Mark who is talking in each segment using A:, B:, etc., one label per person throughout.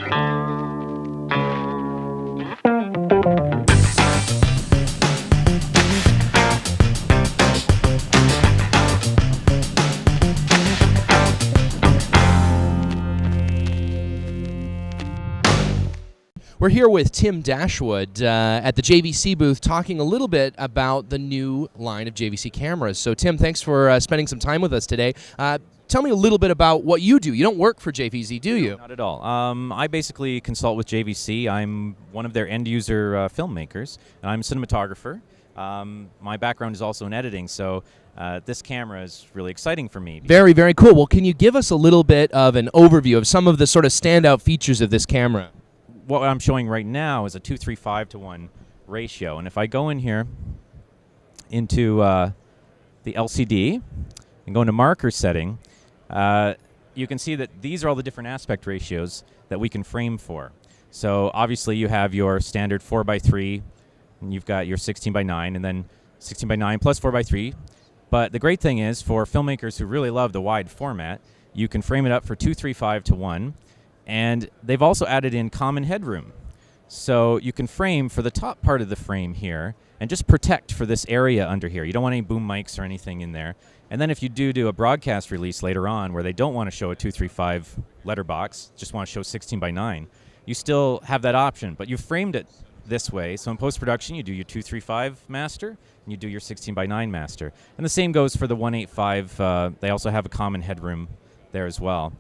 A: We're here with Tim Dashwood at the JVC booth talking a little bit about the new line of JVC cameras. So, Tim, thanks for spending some time with us today. Tell me a little bit about what you do. You don't work for JVC, do you?
B: No, not at all. I basically consult with JVC. I'm one of their end-user filmmakers, and I'm a cinematographer. My background is also in editing, so this camera is really exciting for me.
A: Very, very cool. Well, can you give us a little bit of an overview of some of the sort of standout features of this camera?
B: What I'm showing right now is a 2:3:5:1 ratio, and if I go in here into the LCD and go into marker setting, you can see that these are all the different aspect ratios that we can frame for. So obviously you have your standard 4:3, and you've got your 16:9, and then 16:9 plus 4:3. But the great thing is, for filmmakers who really love the wide format, you can frame it up for 2:3:5:1. And they've also added in common headroom. So you can frame for the top part of the frame here and just protect for this area under here. You don't want any boom mics or anything in there. And then if you do a broadcast release later on where they don't want to show a 2:3:5 letterbox, just want to show 16:9, you still have that option. But you framed it this way. So in post-production, you do your 2:3:5 master and you do your 16:9 master. And the same goes for the 1.8.5. They also have a common headroom there as well.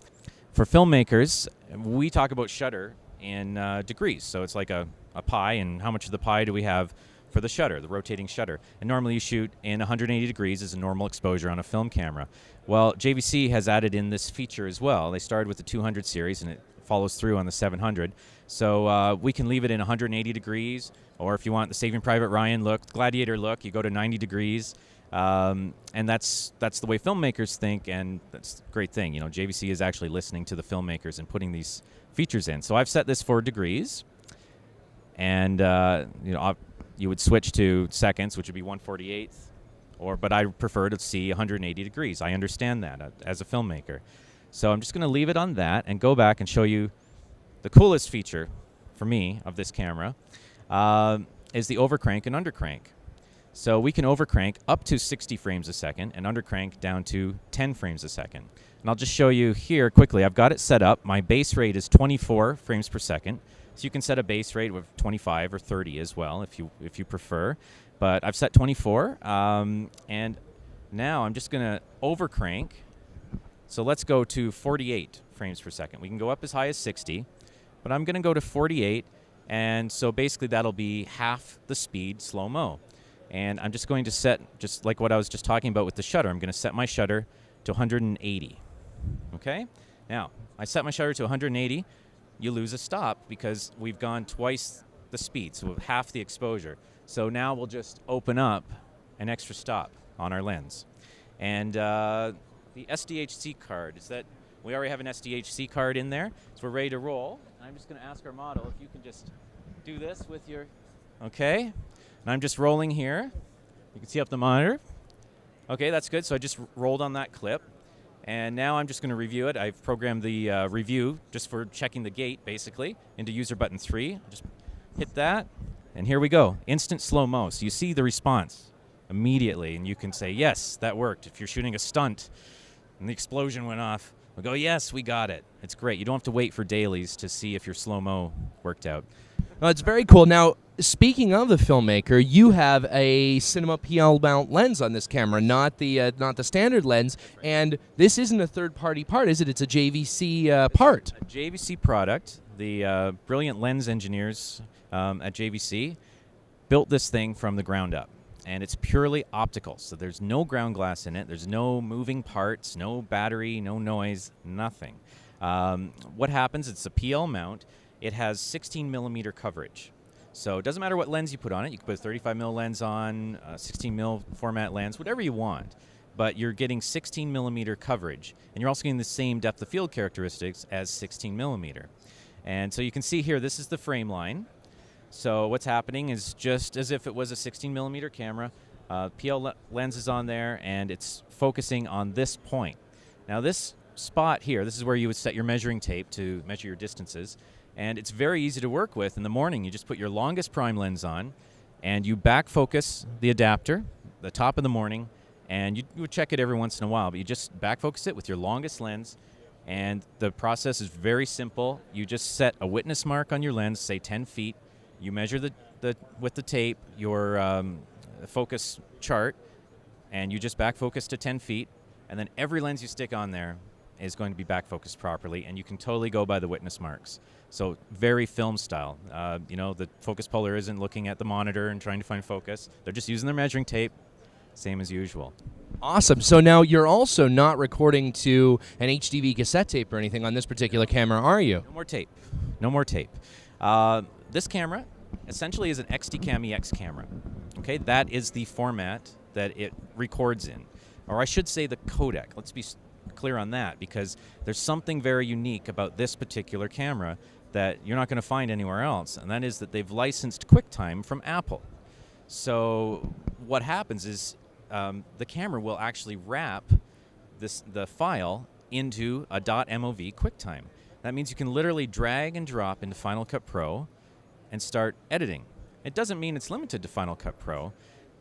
B: For filmmakers, we talk about shutter in degrees. So it's like a pie, and how much of the pie do we have for the shutter, the rotating shutter? And normally you shoot in 180 degrees as a normal exposure on a film camera. Well, JVC has added in this feature as well. They started with the 200 series, and it follows through on the 700. So we can leave it in 180 degrees, or if you want the Saving Private Ryan look, Gladiator look, you go to 90 degrees. And that's the way filmmakers think, and that's a great thing. You know, JVC is actually listening to the filmmakers and putting these features in. So I've set this for degrees, and you would switch to seconds, which would be 1/48th, but I prefer to see 180 degrees. I understand that as a filmmaker. So I'm just going to leave it on that and go back and show you the coolest feature for me of this camera is the overcrank and undercrank. So we can overcrank up to 60 frames a second and undercrank down to 10 frames a second. And I'll just show you here quickly. I've got it set up. My base rate is 24 frames per second. So you can set a base rate of 25 or 30 as well if you prefer. But I've set 24. And now I'm just going to overcrank. So let's go to 48 frames per second. We can go up as high as 60, but I'm going to go to 48. And so basically that'll be half the speed slow-mo. And I'm just going to set, just like what I was just talking about with the shutter, I'm going to set my shutter to 180. Okay? Now, I set my shutter to 180. You lose a stop because we've gone twice the speed, so half the exposure. So now we'll just open up an extra stop on our lens. And the SDHC card, is that we already have an SDHC card in there, so we're ready to roll. I'm just going to ask our model if you can just do this with your, okay? And I'm just rolling here. You can see up the monitor. Okay, that's good. So I just rolled on that clip. And now I'm just going to review it. I've programmed the review just for checking the gate, basically, into user button 3. Just hit that, and here we go. Instant slow-mo. So you see the response immediately, and you can say, yes, that worked. If you're shooting a stunt and the explosion went off, we'll go, yes, we got it. It's great. You don't have to wait for dailies to see if your slow-mo worked out.
A: Well, it's very cool. Now, speaking of the filmmaker, you have a Cinema PL mount lens on this camera, not the standard lens. And this isn't a third-party part, is it? It's a JVC part.
B: A JVC product. The brilliant lens engineers at JVC built this thing from the ground up. And it's purely optical, so there's no ground glass in it. There's no moving parts, no battery, no noise, nothing. What happens, it's a PL mount. It has 16 millimeter coverage. So it doesn't matter what lens you put on it. You can put a 35 mil lens on, a 16 mil format lens, whatever you want. But you're getting 16 millimeter coverage. And you're also getting the same depth of field characteristics as 16 millimeter. And so you can see here, this is the frame line. So what's happening is just as if it was a 16 millimeter camera, PL lens is on there, and it's focusing on this point. Now this spot here, this is where you would set your measuring tape to measure your distances. And it's very easy to work with. In the morning, you just put your longest prime lens on, and you back focus the adapter, the top of the morning, and you would check it every once in a while, but you just back focus it with your longest lens, and the process is very simple. You just set a witness mark on your lens, say 10 feet. You measure with the tape your focus chart, and you just back focus to 10 feet, and then every lens you stick on there is going to be back focused properly, and you can totally go by the witness marks. So very film style. The focus puller isn't looking at the monitor and trying to find focus. They're just using their measuring tape, same as usual.
A: Awesome. So now you're also not recording to an HDV cassette tape or anything on this particular camera, are you?
B: No more tape. No more tape. This camera essentially is an XT-Cam EX camera. Okay, that is the format that it records in. Or I should say the codec. Let's be clear on that, because there's something very unique about this particular camera that you're not going to find anywhere else, and that is that they've licensed QuickTime from Apple. So what happens is the camera will actually wrap the file into a .mov QuickTime. That means you can literally drag and drop into Final Cut Pro and start editing. It doesn't mean it's limited to Final Cut Pro.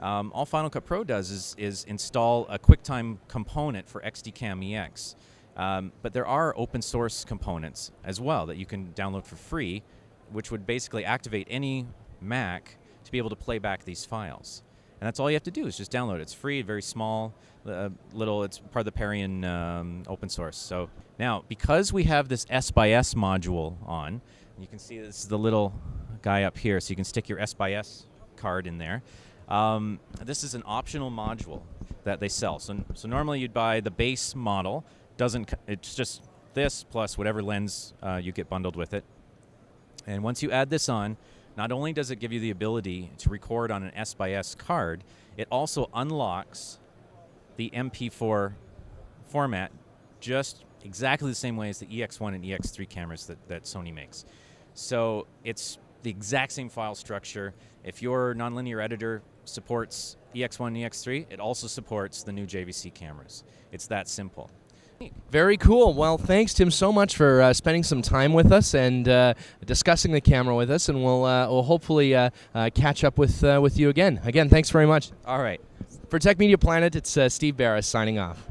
B: All Final Cut Pro does is install a QuickTime component for XT-Cam EX. But there are open source components as well that you can download for free, which would basically activate any Mac to be able to play back these files. And that's all you have to do is just download it. It's free, very small, it's part of the Parian open source. So now, because we have this S/S module on, you can see this is the little guy up here, so you can stick your S/S card in there. This is an optional module that they sell. So normally you'd buy the base model. It's just this plus whatever lens you get bundled with it. And once you add this on, not only does it give you the ability to record on an S/S card, it also unlocks the MP4 format just exactly the same way as the EX1 and EX3 cameras that Sony makes. So it's the exact same file structure. If your nonlinear editor supports EX1 and EX3, it also supports the new JVC cameras. It's that simple.
A: Very cool. Well, thanks, Tim, so much for spending some time with us and discussing the camera with us, and we'll hopefully catch up with you again. Again, thanks very much.
B: All right.
A: For Tech Media Planet, it's Steve Barris signing off.